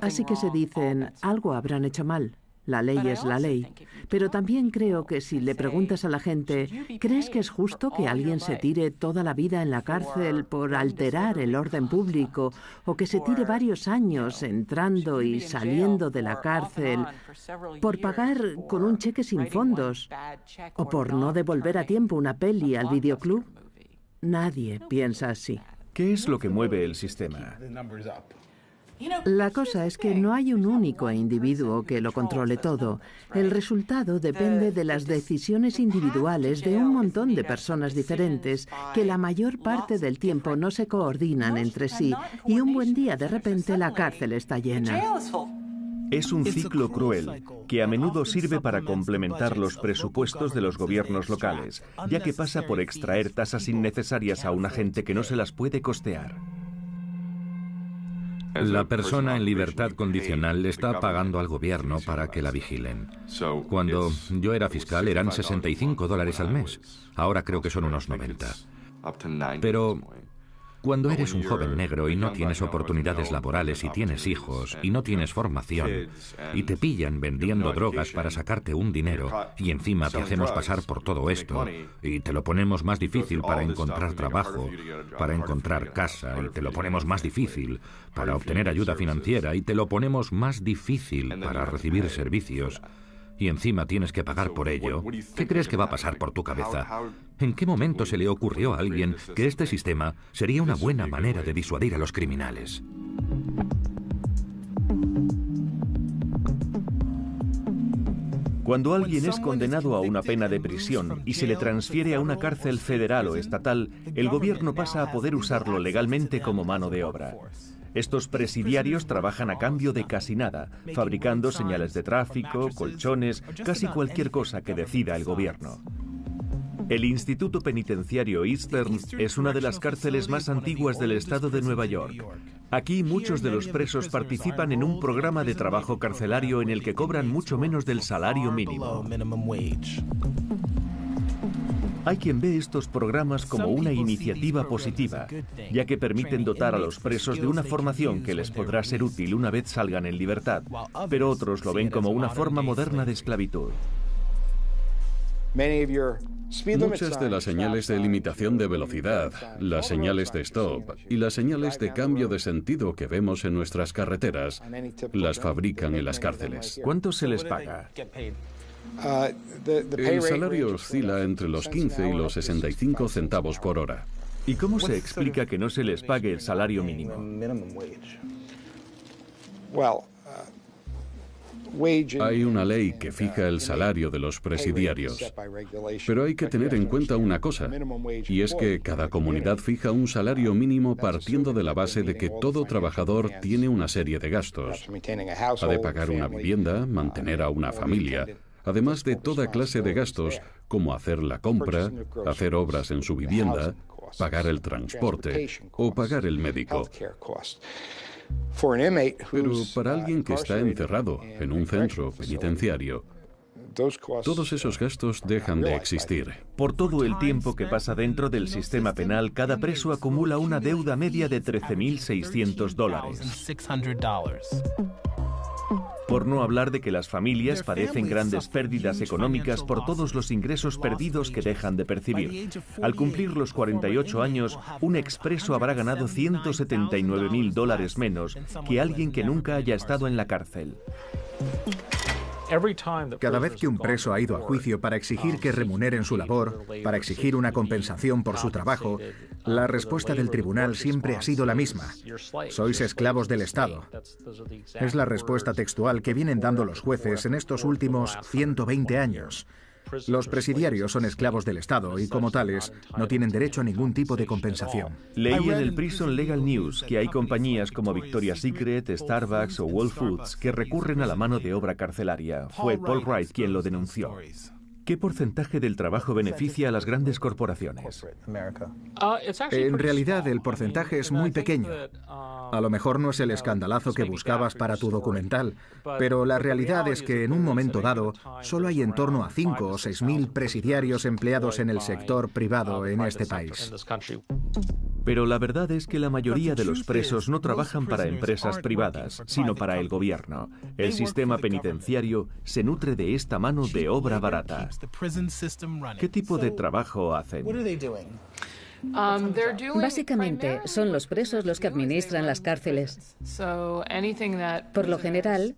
Así que se dicen, algo habrán hecho mal. La ley es la ley. Pero también creo que si le preguntas a la gente, ¿crees que es justo que alguien se tire toda la vida en la cárcel por alterar el orden público o que se tire varios años entrando y saliendo de la cárcel por pagar con un cheque sin fondos o por no devolver a tiempo una peli al videoclub? Nadie piensa así. ¿Qué es lo que mueve el sistema? La cosa es que no hay un único individuo que lo controle todo. El resultado depende de las decisiones individuales de un montón de personas diferentes que la mayor parte del tiempo no se coordinan entre sí y un buen día de repente la cárcel está llena. Es un ciclo cruel que a menudo sirve para complementar los presupuestos de los gobiernos locales, ya que pasa por extraer tasas innecesarias a una gente que no se las puede costear. La persona en libertad condicional le está pagando al gobierno para que la vigilen. Cuando yo era fiscal eran $65 al mes. Ahora creo que son unos 90. Pero cuando eres un joven negro y no tienes oportunidades laborales y tienes hijos y no tienes formación y te pillan vendiendo drogas para sacarte un dinero y encima te hacemos pasar por todo esto y te lo ponemos más difícil para encontrar trabajo, para encontrar casa y te lo ponemos más difícil para obtener ayuda financiera y te lo ponemos más difícil para recibir servicios y encima tienes que pagar por ello, ¿qué crees que va a pasar por tu cabeza? ¿En qué momento se le ocurrió a alguien que este sistema sería una buena manera de disuadir a los criminales? Cuando alguien es condenado a una pena de prisión y se le transfiere a una cárcel federal o estatal, el gobierno pasa a poder usarlo legalmente como mano de obra. Estos presidiarios trabajan a cambio de casi nada, fabricando señales de tráfico, colchones, casi cualquier cosa que decida el gobierno. El Instituto Penitenciario Eastern es una de las cárceles más antiguas del estado de Nueva York. Aquí muchos de los presos participan en un programa de trabajo carcelario en el que cobran mucho menos del salario mínimo. Hay quien ve estos programas como una iniciativa positiva, ya que permiten dotar a los presos de una formación que les podrá ser útil una vez salgan en libertad, pero otros lo ven como una forma moderna de esclavitud. Muchas de las señales de limitación de velocidad, las señales de stop y las señales de cambio de sentido que vemos en nuestras carreteras, las fabrican en las cárceles. ¿Cuánto se les paga? El salario oscila entre los 15 y los 65 centavos por hora. ¿Y cómo se explica que no se les pague el salario mínimo? Hay una ley que fija el salario de los presidiarios, pero hay que tener en cuenta una cosa, y es que cada comunidad fija un salario mínimo partiendo de la base de que todo trabajador tiene una serie de gastos. Ha de pagar una vivienda, mantener a una familia, además de toda clase de gastos, como hacer la compra, hacer obras en su vivienda, pagar el transporte o pagar el médico. Pero para alguien que está encerrado en un centro penitenciario, todos esos gastos dejan de existir. Por todo el tiempo que pasa dentro del sistema penal, cada preso acumula una deuda media de $13,600. Por no hablar de que las familias padecen grandes pérdidas económicas por todos los ingresos perdidos que dejan de percibir. Al cumplir los 48 años, un expreso habrá ganado $179.000 menos que alguien que nunca haya estado en la cárcel. Cada vez que un preso ha ido a juicio para exigir que remuneren su labor, para exigir una compensación por su trabajo, la respuesta del tribunal siempre ha sido la misma. Sois esclavos del Estado. Es la respuesta textual que vienen dando los jueces en estos últimos 120 años. Los presidiarios son esclavos del Estado y, como tales, no tienen derecho a ningún tipo de compensación. Leí en el Prison Legal News que hay compañías como Victoria's Secret, Starbucks o Whole Foods que recurren a la mano de obra carcelaria. Fue Paul Wright quien lo denunció. ¿Qué porcentaje del trabajo beneficia a las grandes corporaciones? En realidad, el porcentaje es muy pequeño. A lo mejor no es el escandalazo que buscabas para tu documental, pero la realidad es que en un momento dado solo hay en torno a 5 o 6 mil presidiarios empleados en el sector privado en este país. Pero la verdad es que la mayoría de los presos no trabajan para empresas privadas, sino para el gobierno. El sistema penitenciario se nutre de esta mano de obra barata. ¿Qué tipo de trabajo hacen? Básicamente, son los presos los que administran las cárceles. Por lo general,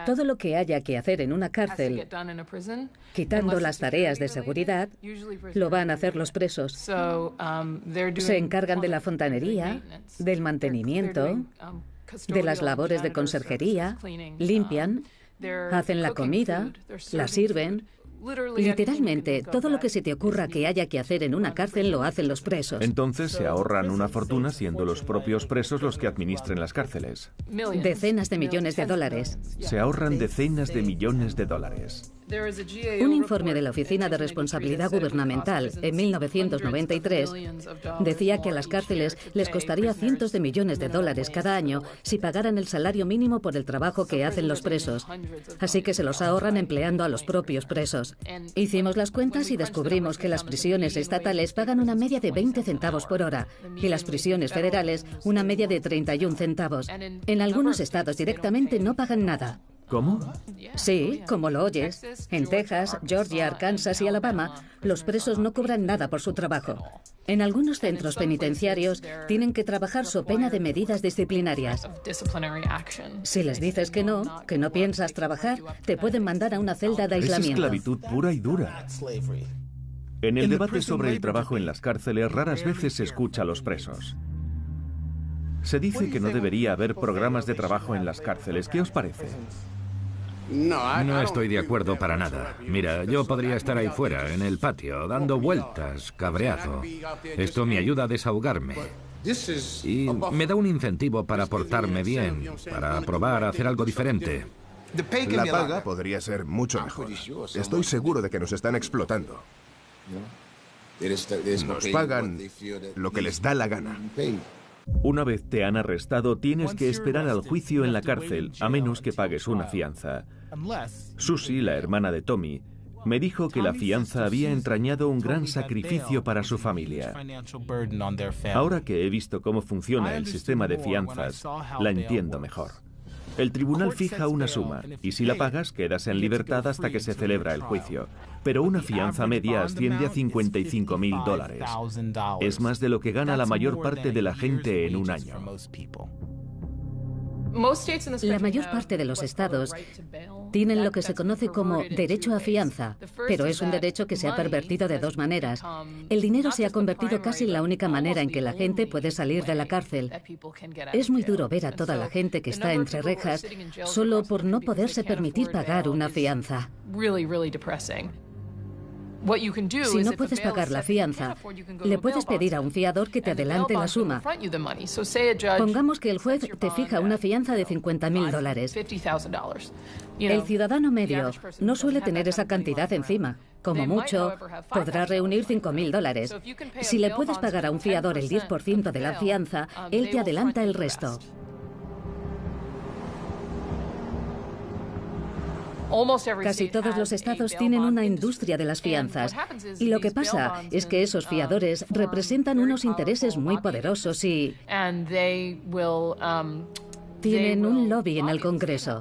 todo lo que haya que hacer en una cárcel, quitando las tareas de seguridad, lo van a hacer los presos. Se encargan de la fontanería, del mantenimiento, de las labores de conserjería, limpian, hacen la comida, la sirven. Literalmente, todo lo que se te ocurra que haya que hacer en una cárcel lo hacen los presos. Entonces se ahorran una fortuna siendo los propios presos los que administren las cárceles. Decenas de millones de dólares. Se ahorran decenas de millones de dólares. Un informe de la Oficina de Responsabilidad Gubernamental en 1993 decía que a las cárceles les costaría cientos de millones de dólares cada año si pagaran el salario mínimo por el trabajo que hacen los presos. Así que se los ahorran empleando a los propios presos. Hicimos las cuentas y descubrimos que las prisiones estatales pagan una media de 20 centavos por hora y las prisiones federales una media de 31 centavos. En algunos estados directamente no pagan nada. ¿Cómo? Sí, como lo oyes. En Texas, Georgia, Arkansas y Alabama, los presos no cobran nada por su trabajo. En algunos centros penitenciarios tienen que trabajar so pena de medidas disciplinarias. Si les dices que no piensas trabajar, te pueden mandar a una celda de aislamiento. Es esclavitud pura y dura. En el debate sobre el trabajo en las cárceles, raras veces se escucha a los presos. Se dice que no debería haber programas de trabajo en las cárceles. ¿Qué os parece? No estoy de acuerdo para nada. Mira, yo podría estar ahí fuera, en el patio, dando vueltas, cabreado. Esto me ayuda a desahogarme. Y me da un incentivo para portarme bien, para probar a hacer algo diferente. La paga podría ser mucho mejor. Estoy seguro de que nos están explotando. Nos pagan lo que les da la gana. Una vez te han arrestado, tienes que esperar al juicio en la cárcel, a menos que pagues una fianza. Susie, la hermana de Tommy, me dijo que la fianza había entrañado un gran sacrificio para su familia. Ahora que he visto cómo funciona el sistema de fianzas, la entiendo mejor. El tribunal fija una suma, y si la pagas, quedas en libertad hasta que se celebra el juicio. Pero una fianza media asciende a $55.000. Es más de lo que gana la mayor parte de la gente en un año. La mayor parte de los estados tienen lo que se conoce como derecho a fianza, pero es un derecho que se ha pervertido de dos maneras. El dinero se ha convertido casi en la única manera en que la gente puede salir de la cárcel. Es muy duro ver a toda la gente que está entre rejas solo por no poderse permitir pagar una fianza. Si no puedes pagar la fianza, le puedes pedir a un fiador que te adelante la suma. Pongamos que el juez te fija una fianza de $50.000. El ciudadano medio no suele tener esa cantidad encima. Como mucho, podrá reunir $5.000. Si le puedes pagar a un fiador el 10% de la fianza, él te adelanta el resto. Casi todos los estados tienen una industria de las fianzas. Y lo que pasa es que esos fiadores representan unos intereses muy poderosos y Tienen un lobby en el Congreso.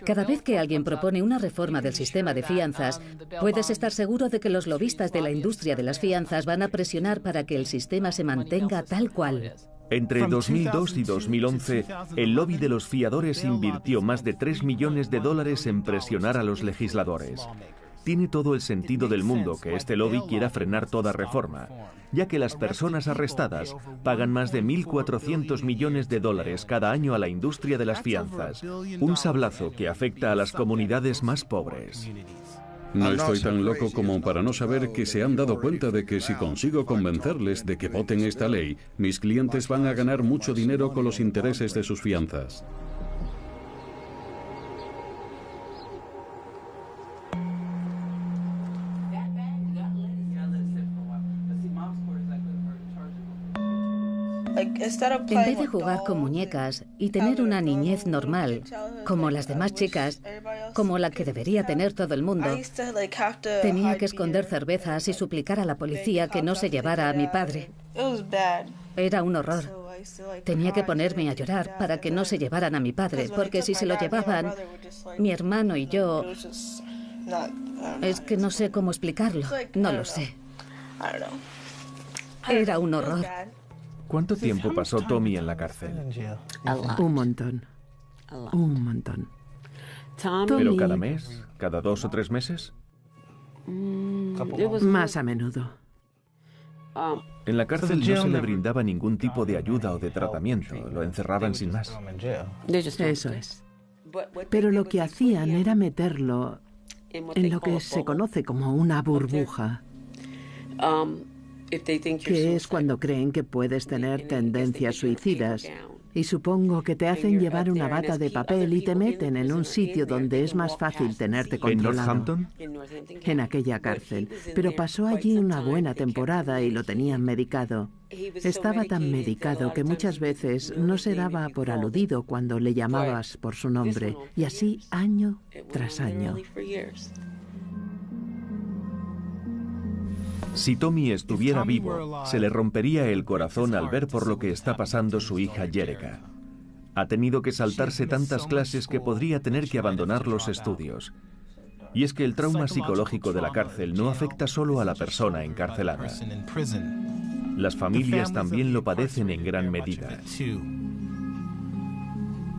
Cada vez que alguien propone una reforma del sistema de fianzas, puedes estar seguro de que los lobistas de la industria de las fianzas van a presionar para que el sistema se mantenga tal cual. Entre 2002 y 2011, el lobby de los fiadores invirtió más de $3 millones en presionar a los legisladores. Tiene todo el sentido del mundo que este lobby quiera frenar toda reforma, ya que las personas arrestadas pagan más de $1.400 millones cada año a la industria de las fianzas, un sablazo que afecta a las comunidades más pobres. No estoy tan loco como para no saber que se han dado cuenta de que si consigo convencerles de que voten esta ley, mis clientes van a ganar mucho dinero con los intereses de sus fianzas. En vez de jugar con muñecas y tener una niñez normal, como las demás chicas, como la que debería tener todo el mundo, tenía que esconder cervezas y suplicar a la policía que no se llevara a mi padre. Era un horror. Tenía que ponerme a llorar para que no se llevaran a mi padre, porque si se lo llevaban, mi hermano y yo... Es que no sé cómo explicarlo, no lo sé. Era un horror. ¿Cuánto tiempo pasó Tommy en la cárcel? Un montón. Un montón. ¿Pero cada mes? ¿Cada 2 o 3 meses? Más a menudo. En la cárcel no se le brindaba ningún tipo de ayuda o de tratamiento. Lo encerraban sin más. Eso es. Pero lo que hacían era meterlo en lo que se conoce como una burbuja, que es cuando creen que puedes tener tendencias suicidas. Y supongo que te hacen llevar una bata de papel y te meten en un sitio donde es más fácil tenerte controlado. ¿En Northampton? En aquella cárcel. Pero pasó allí una buena temporada y lo tenían medicado. Estaba tan medicado que muchas veces no se daba por aludido cuando le llamabas por su nombre. Y así año tras año. Si Tommy estuviera vivo, se le rompería el corazón al ver por lo que está pasando su hija Jerrica. Ha tenido que saltarse tantas clases que podría tener que abandonar los estudios. Y es que el trauma psicológico de la cárcel no afecta solo a la persona encarcelada. Las familias también lo padecen en gran medida.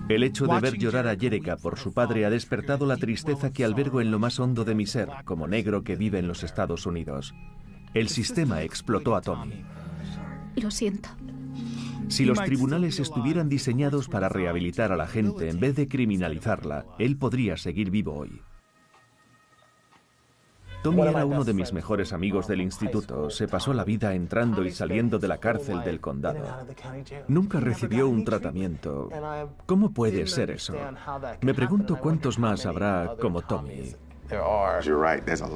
El hecho de ver llorar a Jerrica por su padre ha despertado la tristeza que albergo en lo más hondo de mi ser, como negro que vive en los Estados Unidos. El sistema explotó a Tommy. Lo siento. Si los tribunales estuvieran diseñados para rehabilitar a la gente en vez de criminalizarla, él podría seguir vivo hoy. Tommy era uno de mis mejores amigos del instituto. Se pasó la vida entrando y saliendo de la cárcel del condado. Nunca recibió un tratamiento. ¿Cómo puede ser eso? Me pregunto cuántos más habrá como Tommy.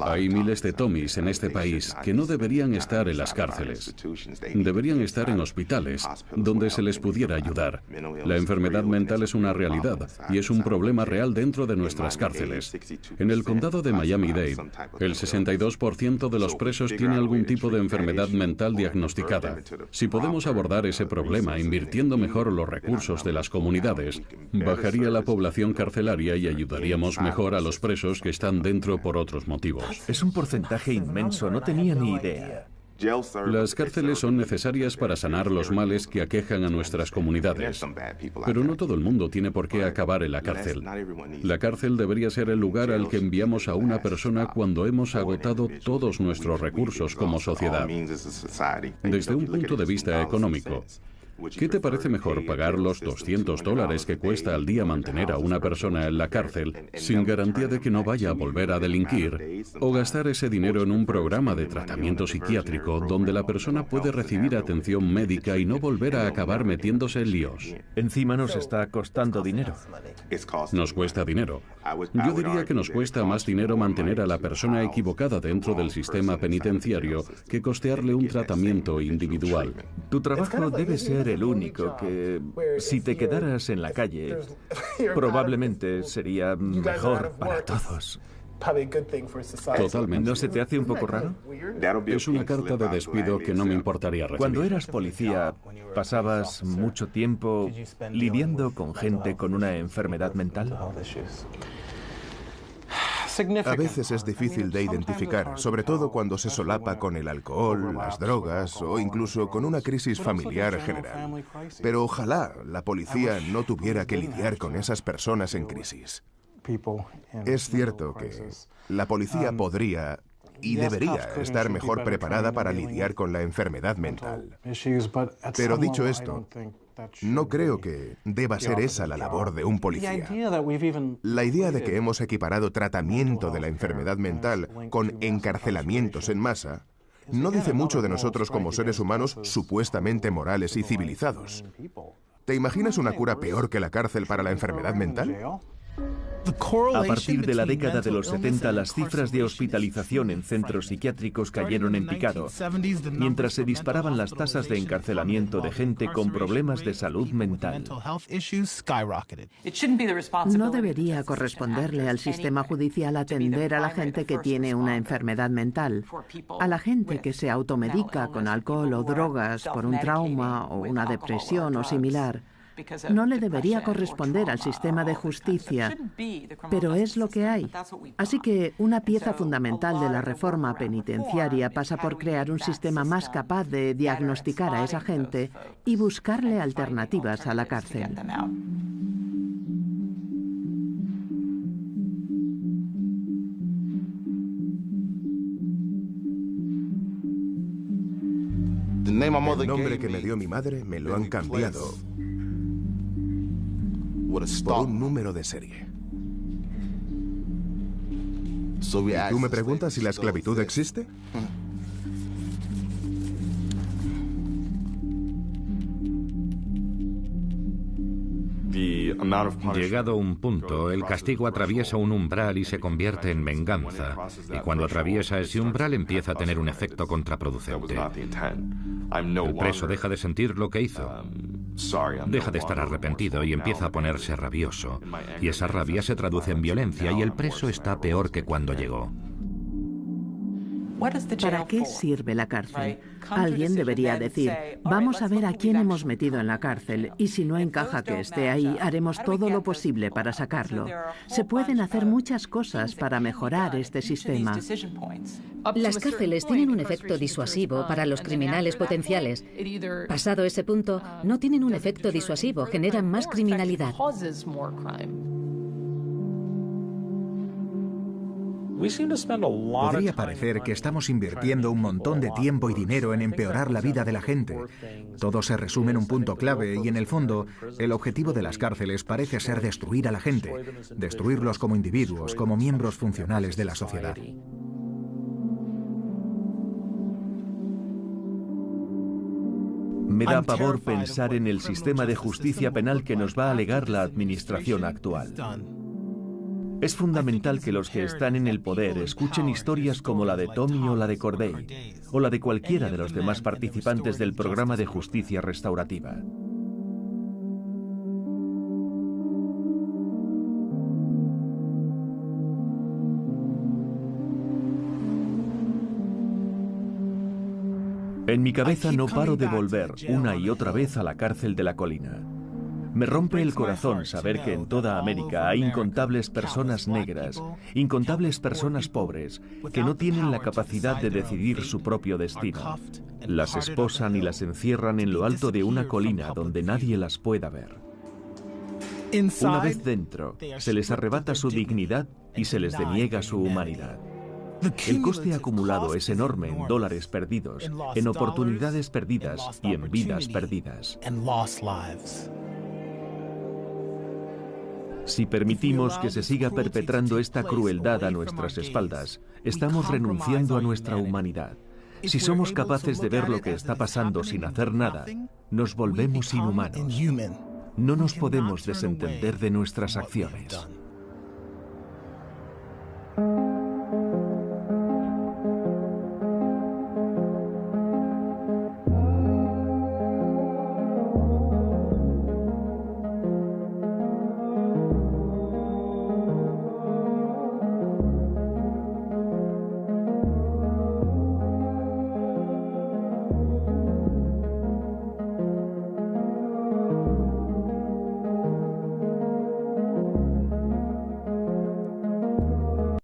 Hay miles de Tommys en este país que no deberían estar en las cárceles. Deberían estar en hospitales, donde se les pudiera ayudar. La enfermedad mental es una realidad y es un problema real dentro de nuestras cárceles. En el condado de Miami-Dade, el 62% de los presos tiene algún tipo de enfermedad mental diagnosticada. Si podemos abordar ese problema invirtiendo mejor los recursos de las comunidades, bajaría la población carcelaria y ayudaríamos mejor a los presos que están dentro por otros motivos. Es un porcentaje inmenso, no tenía ni idea. Las cárceles son necesarias para sanar los males que aquejan a nuestras comunidades. Pero no todo el mundo tiene por qué acabar en la cárcel. La cárcel debería ser el lugar al que enviamos a una persona cuando hemos agotado todos nuestros recursos como sociedad. Desde un punto de vista económico, ¿qué te parece mejor, pagar los $200 que cuesta al día mantener a una persona en la cárcel sin garantía de que no vaya a volver a delinquir, o gastar ese dinero en un programa de tratamiento psiquiátrico donde la persona puede recibir atención médica y no volver a acabar metiéndose en líos? Encima nos está costando dinero. Nos cuesta dinero. Yo diría que nos cuesta más dinero mantener a la persona equivocada dentro del sistema penitenciario que costearle un tratamiento individual. Tu trabajo debe ser el único que, si te quedaras en la calle, probablemente sería mejor para todos. Totalmente. ¿No se te hace un poco raro? Es una carta de despido que no me importaría recibir. Cuando eras policía, ¿pasabas mucho tiempo lidiando con gente con una enfermedad mental? A veces es difícil de identificar, sobre todo cuando se solapa con el alcohol, las drogas o incluso con una crisis familiar general. Pero ojalá la policía no tuviera que lidiar con esas personas en crisis. Es cierto que la policía podría y debería estar mejor preparada para lidiar con la enfermedad mental. Pero dicho esto, no creo que deba ser esa la labor de un policía. La idea de que hemos equiparado tratamiento de la enfermedad mental con encarcelamientos en masa no dice mucho de nosotros como seres humanos supuestamente morales y civilizados. ¿Te imaginas una cura peor que la cárcel para la enfermedad mental? A partir de la década de los 70, las cifras de hospitalización en centros psiquiátricos cayeron en picado, mientras se disparaban las tasas de encarcelamiento de gente con problemas de salud mental. No debería corresponderle al sistema judicial atender a la gente que tiene una enfermedad mental, a la gente que se automedica con alcohol o drogas por un trauma o una depresión o similar. No le debería corresponder al sistema de justicia, pero es lo que hay. Así que una pieza fundamental de la reforma penitenciaria pasa por crear un sistema más capaz de diagnosticar a esa gente y buscarle alternativas a la cárcel. El nombre que me dio mi madre me lo han cambiado por un número de serie. ¿Y tú me preguntas si la esclavitud existe? Llegado un punto, el castigo atraviesa un umbral y se convierte en venganza. Y cuando atraviesa ese umbral empieza a tener un efecto contraproducente. El preso deja de sentir lo que hizo. Deja de estar arrepentido y empieza a ponerse rabioso. Y esa rabia se traduce en violencia y el preso está peor que cuando llegó. ¿Para qué sirve la cárcel? Alguien debería decir, vamos a ver a quién hemos metido en la cárcel y si no encaja que esté ahí, haremos todo lo posible para sacarlo. Se pueden hacer muchas cosas para mejorar este sistema. Las cárceles tienen un efecto disuasivo para los criminales potenciales. Pasado ese punto, no tienen un efecto disuasivo, generan más criminalidad. Podría parecer que estamos invirtiendo un montón de tiempo y dinero en empeorar la vida de la gente. Todo se resume en un punto clave y, en el fondo, el objetivo de las cárceles parece ser destruir a la gente, destruirlos como individuos, como miembros funcionales de la sociedad. Me da pavor pensar en el sistema de justicia penal que nos va a legar la administración actual. Es fundamental que los que están en el poder escuchen historias como la de Tommy o la de Corday, o la de cualquiera de los demás participantes del programa de justicia restaurativa. En mi cabeza no paro de volver una y otra vez a la cárcel de la colina. Me rompe el corazón saber que en toda América hay incontables personas negras, incontables personas pobres, que no tienen la capacidad de decidir su propio destino. Las esposan y las encierran en lo alto de una colina donde nadie las pueda ver. Una vez dentro, se les arrebata su dignidad y se les deniega su humanidad. El coste acumulado es enorme en dólares perdidos, en oportunidades perdidas y en vidas perdidas. Si permitimos que se siga perpetrando esta crueldad a nuestras espaldas, estamos renunciando a nuestra humanidad. Si somos capaces de ver lo que está pasando sin hacer nada, nos volvemos inhumanos. No nos podemos desentender de nuestras acciones.